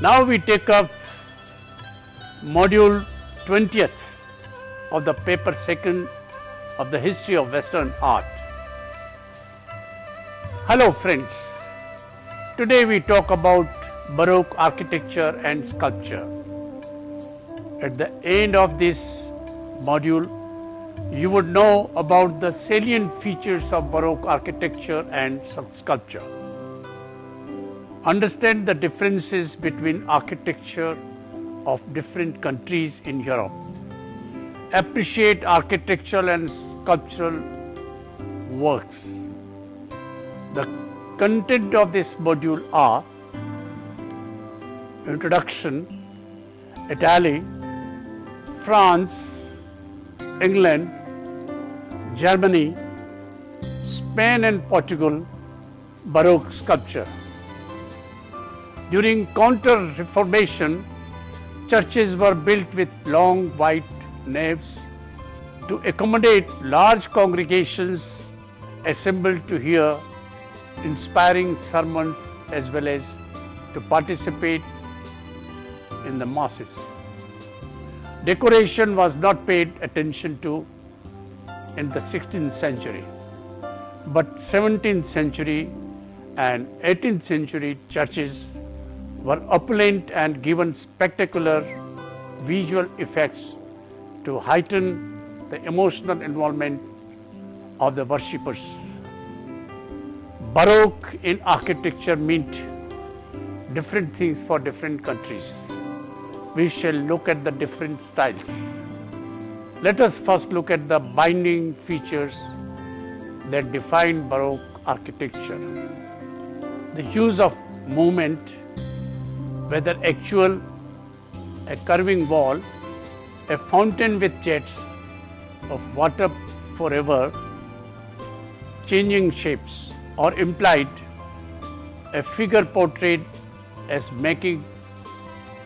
Now we take up module 20th of the paper 2nd of the history of Western art. Hello friends, today we talk about Baroque architecture and sculpture. At the end of this module, you would know about the salient features of Baroque architecture and sculpture. Understand the differences between architecture of different countries in Europe. Appreciate architectural and sculptural works. The content of this module are Introduction, Italy, France, England, Germany, Spain and Portugal, Baroque sculpture. During Counter-Reformation, churches were built with long white naves to accommodate large congregations assembled to hear inspiring sermons as well as to participate in the masses. Decoration was not paid attention to in the 16th century, but 17th century and 18th century churches were opulent and given spectacular visual effects to heighten the emotional involvement of the worshippers. Baroque in architecture meant different things for different countries. We shall look at the different styles. Let us first look at the binding features that define Baroque architecture. The use of movement, whether actual, a curving wall, a fountain with jets of water forever, changing shapes, or implied, a figure portrayed as making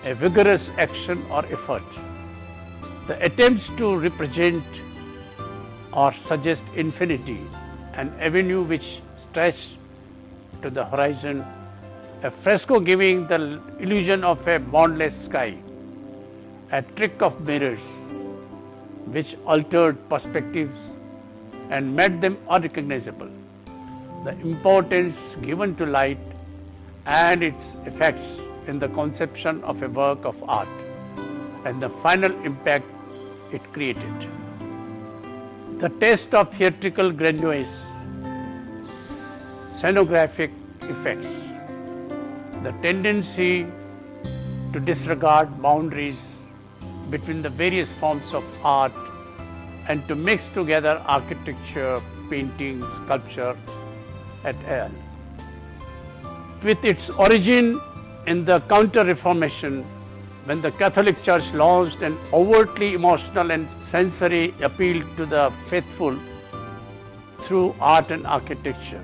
a vigorous action or effort. The attempts to represent or suggest infinity, an avenue which stretched to the horizon, a fresco giving the illusion of a boundless sky, a trick of mirrors which altered perspectives and made them unrecognizable, the importance given to light and its effects in the conception of a work of art, and the final impact it created. The taste of theatrical grandiose, scenographic effects, the tendency to disregard boundaries between the various forms of art and to mix together architecture, painting, sculpture, et al. With its origin in the Counter-Reformation, when the Catholic Church launched an overtly emotional and sensory appeal to the faithful through art and architecture.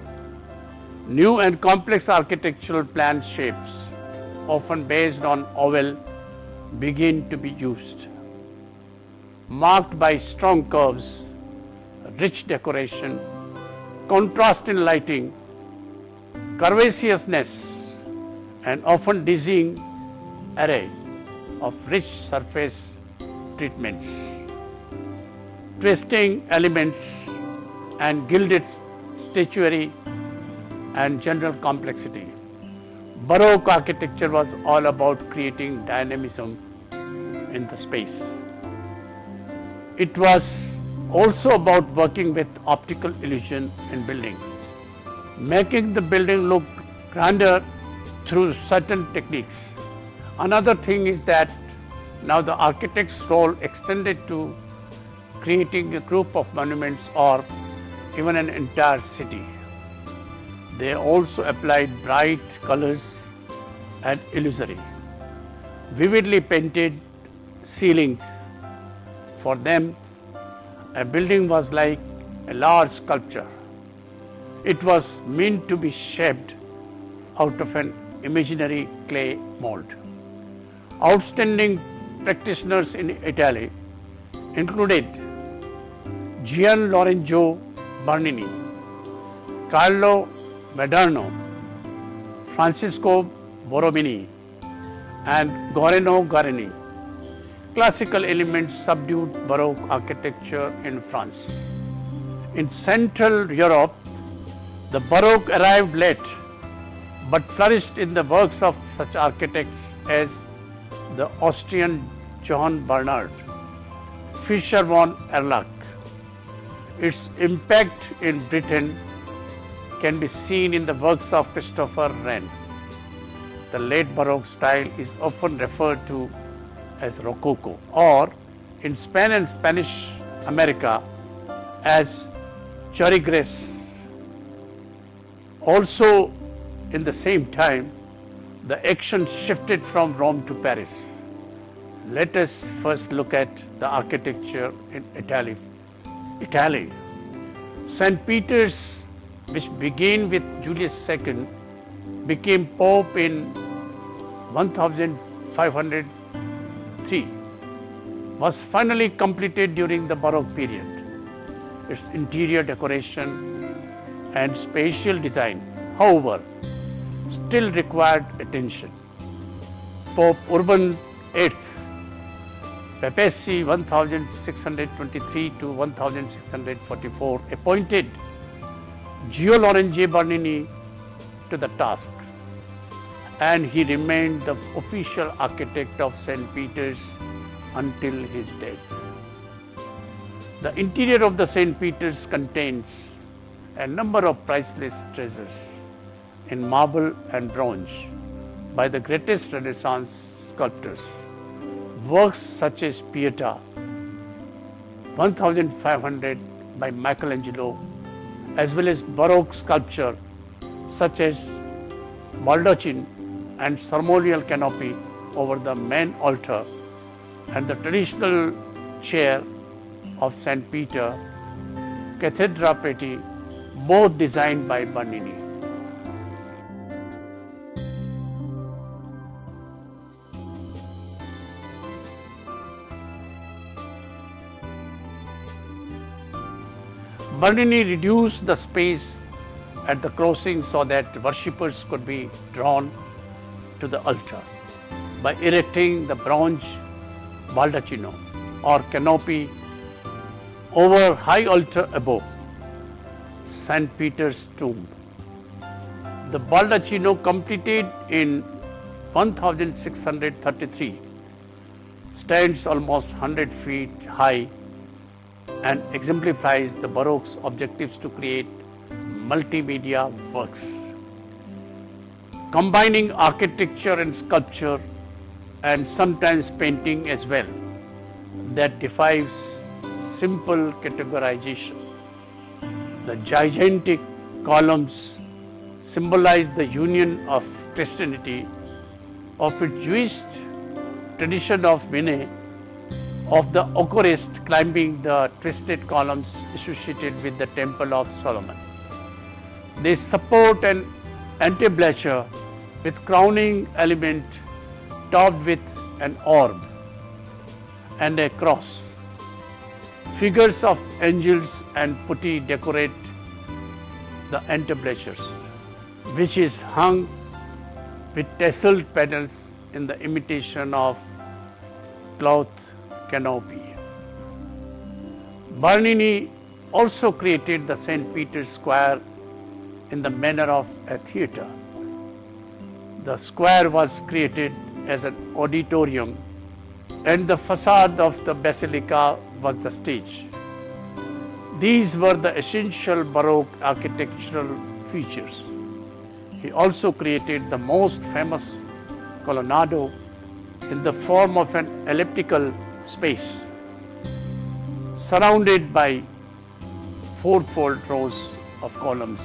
New and complex architectural plan shapes, often based on oval, begin to be used, marked by strong curves, rich decoration, contrast in lighting, curvaceousness, and often dizzying array of rich surface treatments, twisting elements and gilded statuary and general complexity. Baroque architecture was all about creating dynamism in the space. It was also about working with optical illusion in building, making the building look grander through certain techniques. Another thing is that now the architect's role extended to creating a group of monuments or even an entire city. They also applied bright colors and illusory, vividly painted ceilings. For them, a building was like a large sculpture. It was meant to be shaped out of an imaginary clay mold. Outstanding practitioners in Italy included Gian Lorenzo Bernini, Carlo Maderno, Francisco Borromini, and Guarani. Classical elements subdued Baroque architecture in France. In Central Europe, the Baroque arrived late, but flourished in the works of such architects as the Austrian Johann Bernhard, Fischer von Erlach. Its impact in Britain can be seen in the works of Christopher Wren. The late Baroque style is often referred to as Rococo, or in Spain and Spanish America as Churrigueres. Also, in the same time, the action shifted from Rome to Paris. Let us first look at the architecture in Italy. St. Peter's, which began with Julius II, became Pope in 1503, was finally completed during the Baroque period. Its interior decoration and spatial design, however, still required attention. Pope Urban VIII, Papacy 1623 to 1644, appointed Gio Lorenzo Bernini to the task, and he remained the official architect of St. Peter's until his death. The interior of the St. Peter's contains a number of priceless treasures in marble and bronze by the greatest Renaissance sculptors. Works such as Pieta 1500 by Michelangelo, as well as Baroque sculpture such as baldachin and ceremonial canopy over the main altar, and the traditional chair of St. Peter, Cathedra Petty, both designed by Bernini. Bernini reduced the space at the crossing so that worshippers could be drawn to the altar by erecting the bronze baldacchino or canopy over high altar above St. Peter's tomb. The baldacchino, completed in 1633, stands almost 100 feet high and exemplifies the Baroque's objectives to create multimedia works, combining architecture and sculpture and sometimes painting as well, that defies simple categorization. The gigantic columns symbolize the union of Christianity, of its Jewish tradition of Mineh, of the Eucharist climbing the twisted columns associated with the Temple of Solomon. They support an entablature with crowning element topped with an orb and a cross. Figures of angels and putti decorate the entablatures, which is hung with tasseled panels in the imitation of cloth canopy. Bernini also created the St. Peter's Square in the manner of a theatre. The square was created as an auditorium, and the facade of the basilica was the stage. These were the essential Baroque architectural features. He also created the most famous colonnado in the form of an elliptical space surrounded by fourfold rows of columns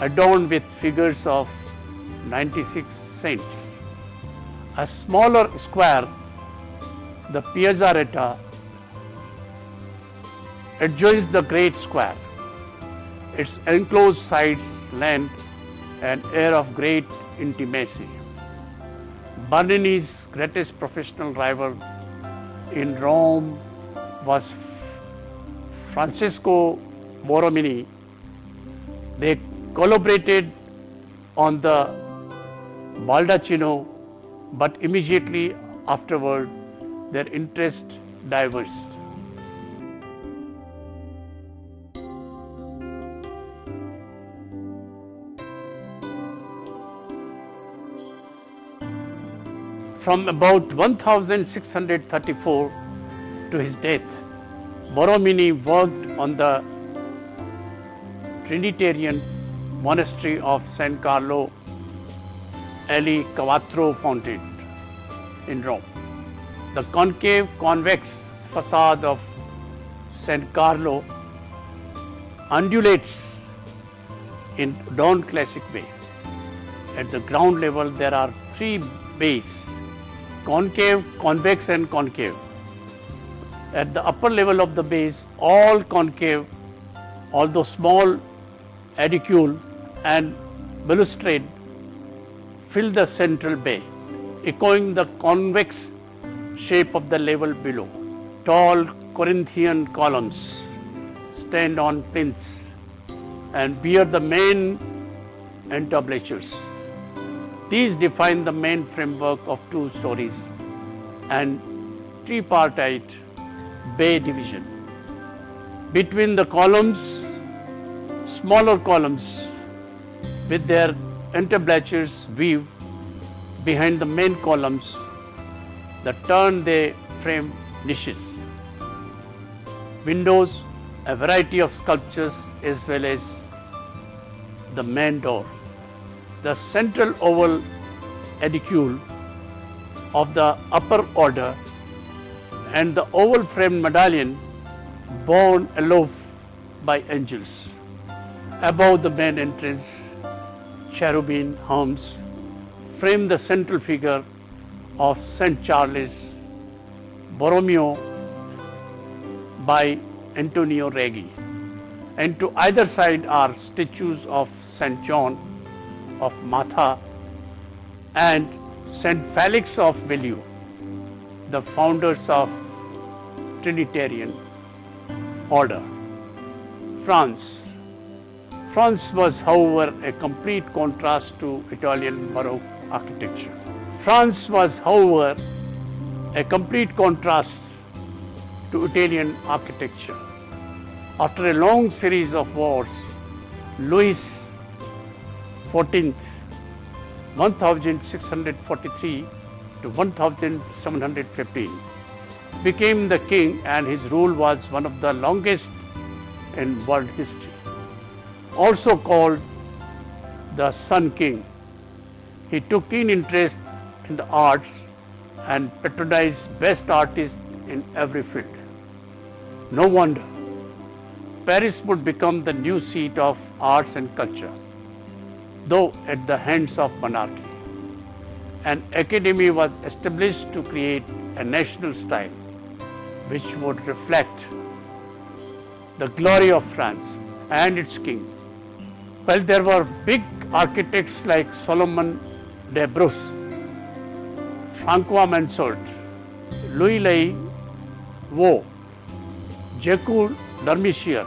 adorned with figures of 96 saints. A smaller square, the Piazzaretta, adjoins the great square. Its enclosed sides lend an air of great intimacy. Bernini's greatest professional rival in Rome was Francesco Borromini. They collaborated on the baldacchino but immediately afterward their interest diverged. From about 1634 to his death, Borromini worked on the Trinitarian monastery of San Carlo alle Quattro Fountain in Rome. The concave convex facade of San Carlo undulates in Don classic way. At the ground level there are three bays: concave, convex and concave. At the upper level of the base, all concave, although small aedicule and balustrade fill the central bay, echoing the convex shape of the level below. Tall Corinthian columns stand on plinths and bear the main entablatures. These define the main framework of 2 stories and tripartite bay division. Between the columns, smaller columns with their entablatures weave behind the main columns. The turn they frame niches, windows, a variety of sculptures as well as the main door. The central oval aedicule of the upper order and the oval framed medallion borne aloft by angels. Above the main entrance, cherubim arms frame the central figure of St. Charles Borromeo by Antonio Reggi, and to either side are statues of St. John of Matha and St. Felix of Bellevue, the founders of Trinitarian order. France was, however, a complete contrast to Italian Baroque architecture. After a long series of wars, Louis XIV, 1643 to 1715, became the king, and his rule was one of the longest in world history. Also called the Sun King, he took keen interest in the arts and patronized best artists in every field. No wonder Paris would become the new seat of arts and culture, though at the hands of monarchy. An academy was established to create a national style which would reflect the glory of France and its king. While there were big architects like Solomon de Bruce, Francois Mansart, Louis Le Vaux, Jacques Lermisier,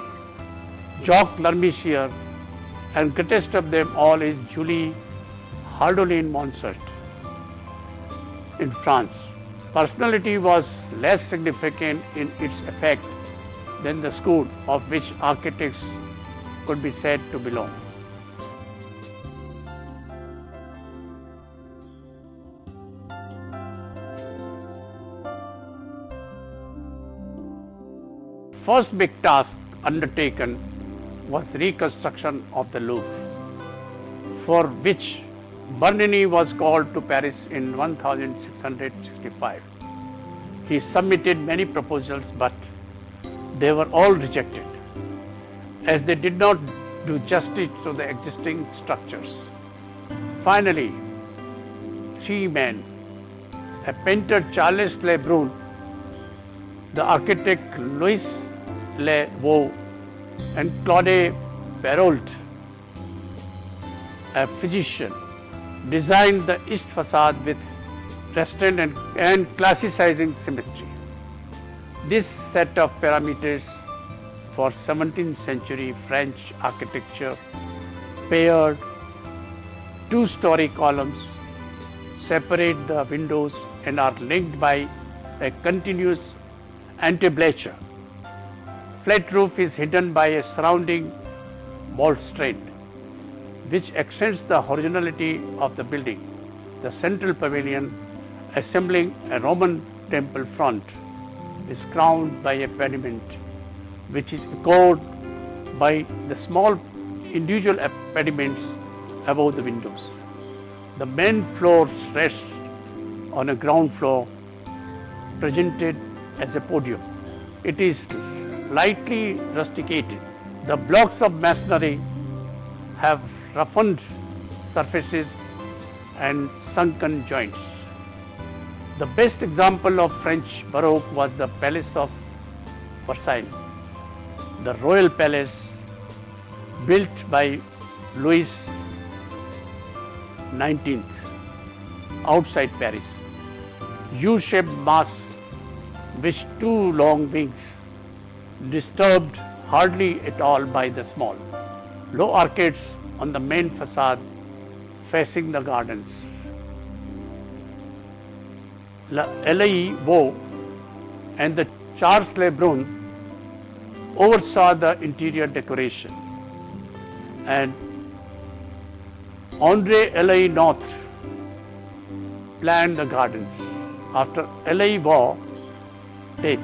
Jacques Lermisier, and greatest of them all is Julie Hardolin Mansart. In France, personality was less significant in its effect than the school of which architects could be said to belong. First big task undertaken was reconstruction of the Louvre, for which Bernini was called to Paris in 1665. He submitted many proposals, but they were all rejected, as they did not do justice to the existing structures. Finally, 3 men, a painter Charles Le Brun, the architect Louis Le Vaux, and Claude Perrault, a physician, designed the east facade with restraint and classicizing symmetry. This set of parameters for 17th century French architecture paired 2-story columns, separate the windows and are linked by a continuous entablature. Flat roof is hidden by a surrounding balustrade, which extends the horizontality of the building. The central pavilion, assembling a Roman temple front, is crowned by a pediment, which is echoed by the small individual pediments above the windows. The main floor rests on a ground floor presented as a podium. It is lightly rusticated. The blocks of masonry have roughened surfaces and sunken joints. The best example of French Baroque was the Palace of Versailles, the royal palace built by Louis XIX outside Paris. U-shaped mass with two long wings, disturbed hardly at all by the small, low arcades on the main facade facing the gardens. L'Abbaye Vaux and the Charles Le Brun oversaw the interior decoration, and André Notre planned the gardens. After L'Abbaye Vaux death,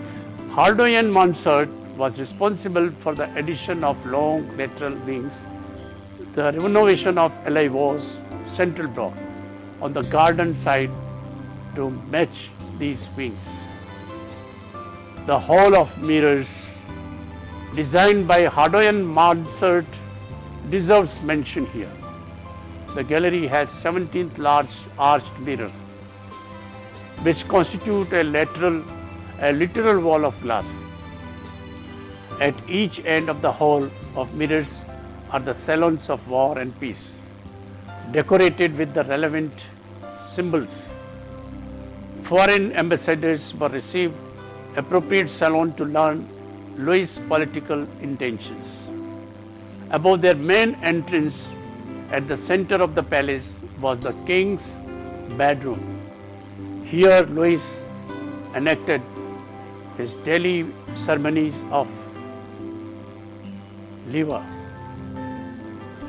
Hardouin Mansart was responsible for the addition of long lateral wings, the renovation of L'Abbaye Vaux's central block on the garden side to match these wings. The Hall of Mirrors, designed by Hardouin Mansart, deserves mention here. The gallery has 17 large arched mirrors, which constitute a literal wall of glass. At each end of the hall of mirrors are the salons of war and peace, decorated with the relevant symbols. Foreign ambassadors were received appropriate salon to learn Louis' political intentions. Above their main entrance, at the center of the palace, was the king's bedroom. Here Louis enacted his daily ceremonies of lever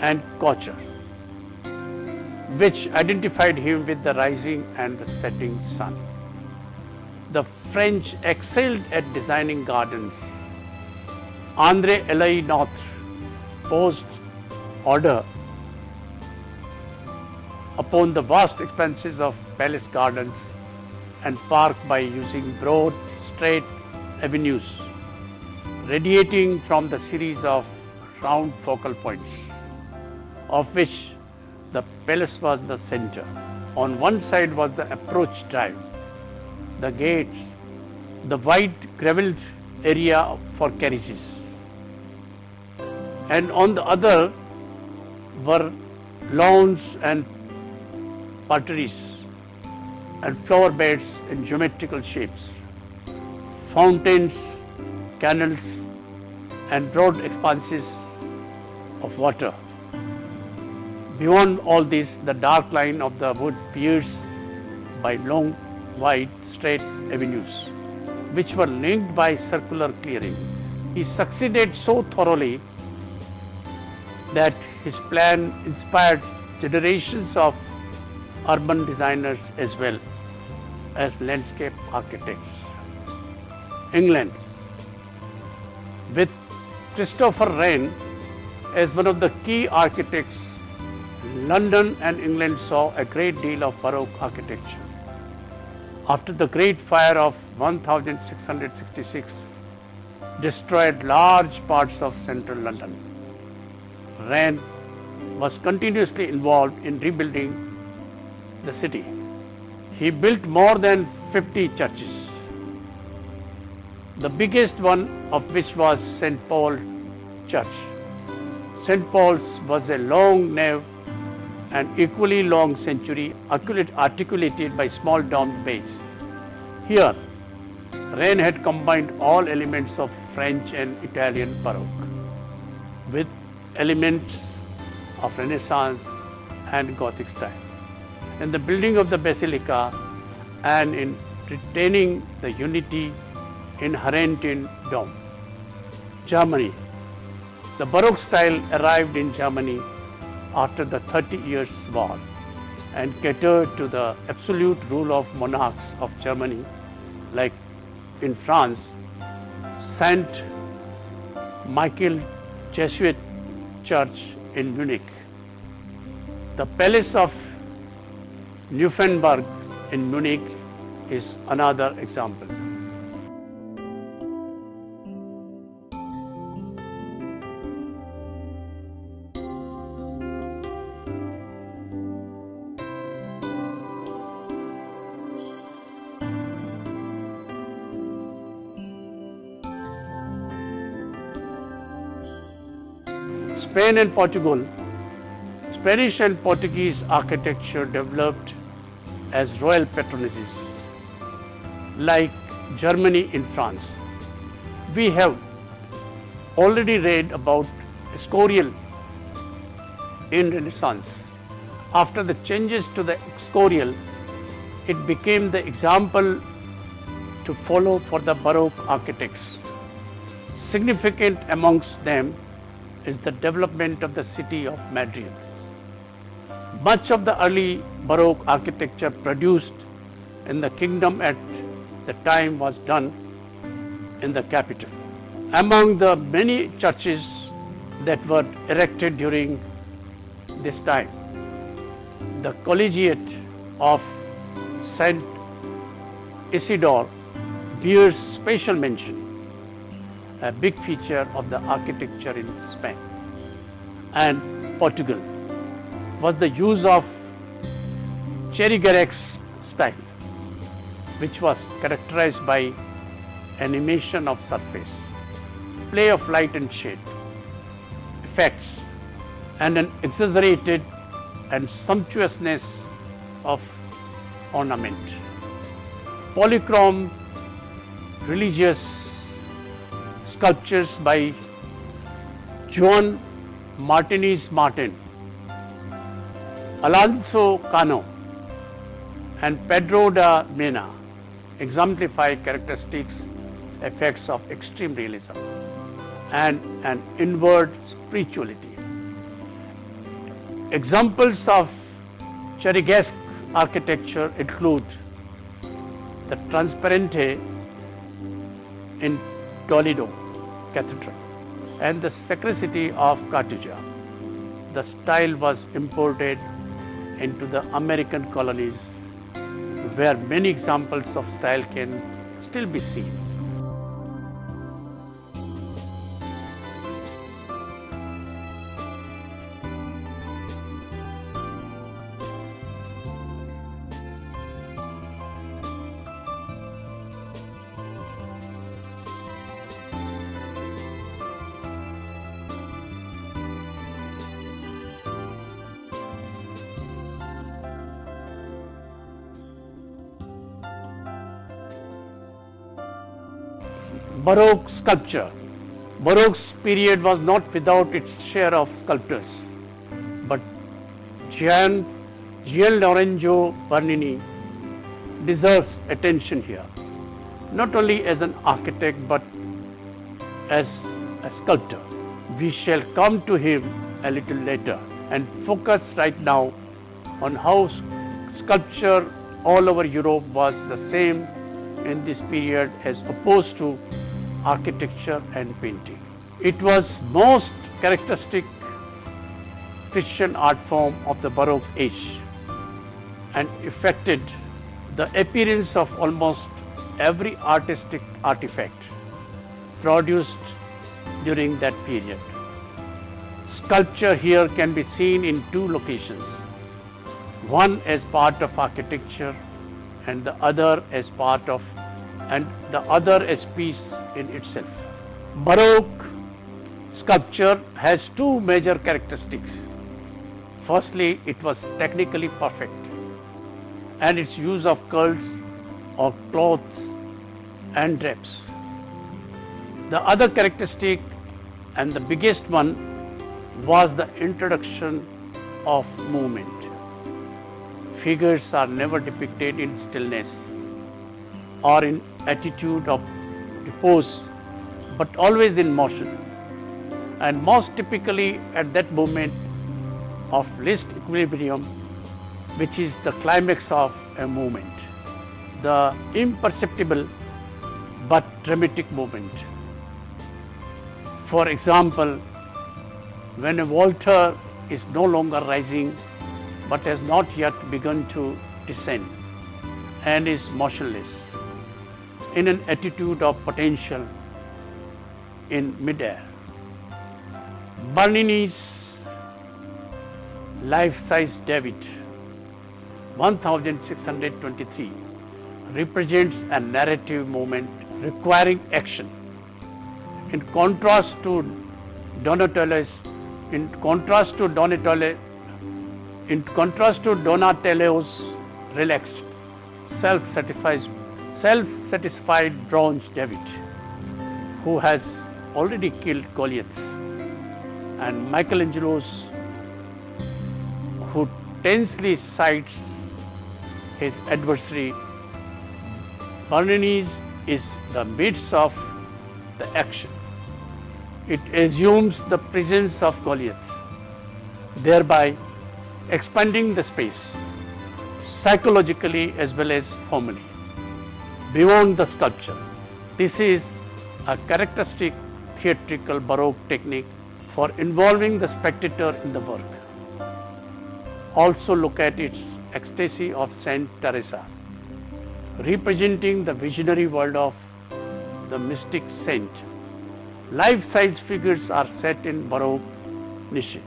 and cocher, which identified him with the rising and the setting sun. The French excelled at designing gardens. André Notre posed order upon the vast expanses of palace gardens and park by using broad, straight avenues radiating from the series of round focal points, of which the palace was the center. On one side was the approach drive, the gates, the wide gravelled area for carriages, and on the other were lawns and parterres and flower beds in geometrical shapes, fountains, canals, and broad expanses of water. Beyond all this, the dark line of the wood pierced by long, wide, straight avenues, which were linked by circular clearings. He succeeded so thoroughly that his plan inspired generations of urban designers as well as landscape architects. England, with Christopher Wren as one of the key architects, London and England saw a great deal of Baroque architecture. After the Great Fire of 1666 destroyed large parts of central London, Wren was continuously involved in rebuilding the city. He built more than 50 churches, the biggest one of which was St. Paul Church. St. Paul's was a long nave and equally long sanctuary articulated by small domed bays. Here, Wren had combined all elements of French and Italian Baroque with elements of Renaissance and Gothic style. in the building of the basilica and in retaining the unity inherent in dome. Germany. The Baroque style arrived in Germany after the 30 Years' War and catered to the absolute rule of monarchs of Germany, like in France, Saint Michael Jesuit Church in Munich. The Palace of Nymphenburg in Munich is another example. Spain and Portugal. Spanish and Portuguese architecture developed as royal patronages, like Germany in France. We have already read about Escorial in Renaissance. After the changes to the Escorial, it became the example to follow for the Baroque architects. Significant amongst them is the development of the city of Madrid. Much of the early Baroque architecture produced in the kingdom at the time was done in the capital. Among the many churches that were erected during this time, the Collegiate of Saint Isidore bears special mention, a big feature of the architecture in Spain and Portugal was the use of Cherigarex style, which was characterized by animation of surface, play of light and shade, effects, and an exaggerated and sumptuousness of ornament. Polychrome religious sculptures by Juan Martinez Martin, Alonso Cano, and Pedro da Mena exemplify characteristics, effects of extreme realism and an inward spirituality. Examples of Cherigaresque architecture include the Transparente in Toledo Cathedral and the Sacristy of Cartuja. The style was imported into the American colonies, where many examples of style can still be seen. Baroque sculpture. Baroque's period was not without its share of sculptors, but Gian Lorenzo Bernini deserves attention here, not only as an architect but as a sculptor. We shall come to him a little later and focus right now on how sculpture all over Europe was the same in this period as opposed to architecture and painting. It was most characteristic Christian art form of the Baroque age and affected the appearance of almost every artistic artifact produced during that period. Sculpture here can be seen in two locations, one as part of architecture and the other as piece in itself. Baroque sculpture has two major characteristics. Firstly, it was technically perfect, and its use of curls or cloths and drapes. The other characteristic, and the biggest one, was the introduction of movement. figures are never depicted in stillness or in attitude of repose, but always in motion, and most typically at that moment of least equilibrium, which is the climax of a movement, the imperceptible but dramatic movement. For example, when a vaulter is no longer rising but has not yet begun to descend and is motionless in an attitude of potential in midair. Bernini's life-size David 1623 represents a narrative movement requiring action. In contrast to Donatello's relaxed, self-satisfied bronze David, who has already killed Goliath, and Michelangelo's, who tensely sights his adversary, Bernini's is the midst of the action. It assumes the presence of Goliath, thereby expanding the space, psychologically as well as formally, beyond the sculpture. This is a characteristic theatrical Baroque technique for involving the spectator in the work. Also look at its ecstasy of Saint Teresa, representing the visionary world of the mystic saint. Life-size figures are set in Baroque niche,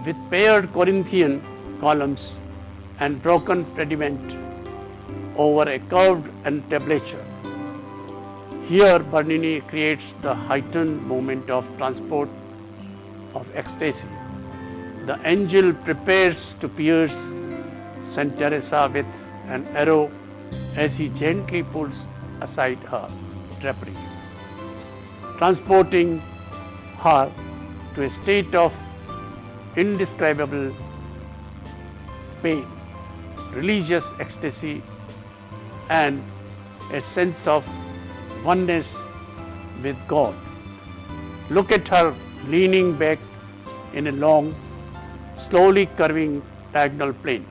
with paired Corinthian columns and broken pediment over a curved entablature. Here Bernini creates the heightened moment of transport of ecstasy. The angel prepares to pierce Saint Teresa with an arrow as he gently pulls aside her drapery, transporting her to a state of indescribable pain, religious ecstasy, and a sense of oneness with God. Look at her leaning back in a long, slowly curving diagonal plane.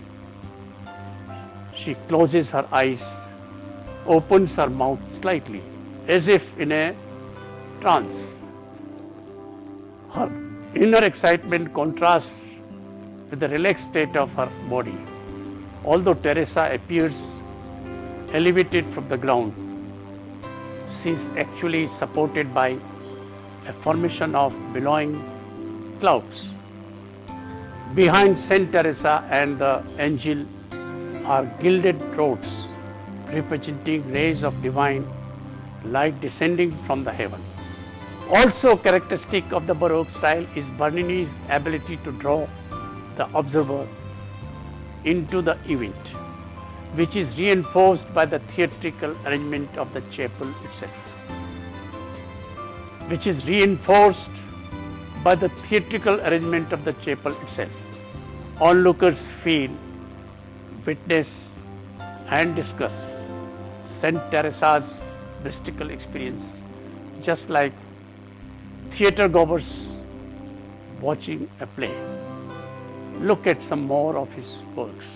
She closes her eyes, opens her mouth slightly, as if in a trance. Her inner excitement contrasts with the relaxed state of her body. Although Teresa appears elevated from the ground, she is actually supported by a formation of billowing clouds. Behind Saint Teresa and the angel are gilded rods representing rays of divine light descending from the heaven. Also characteristic of the Baroque style is Bernini's ability to draw the observer into the event, which is reinforced by the theatrical arrangement of the chapel itself. Onlookers feel, witness, and discuss Saint Teresa's mystical experience, just like theatre goers watching a play. Look at some more of his works.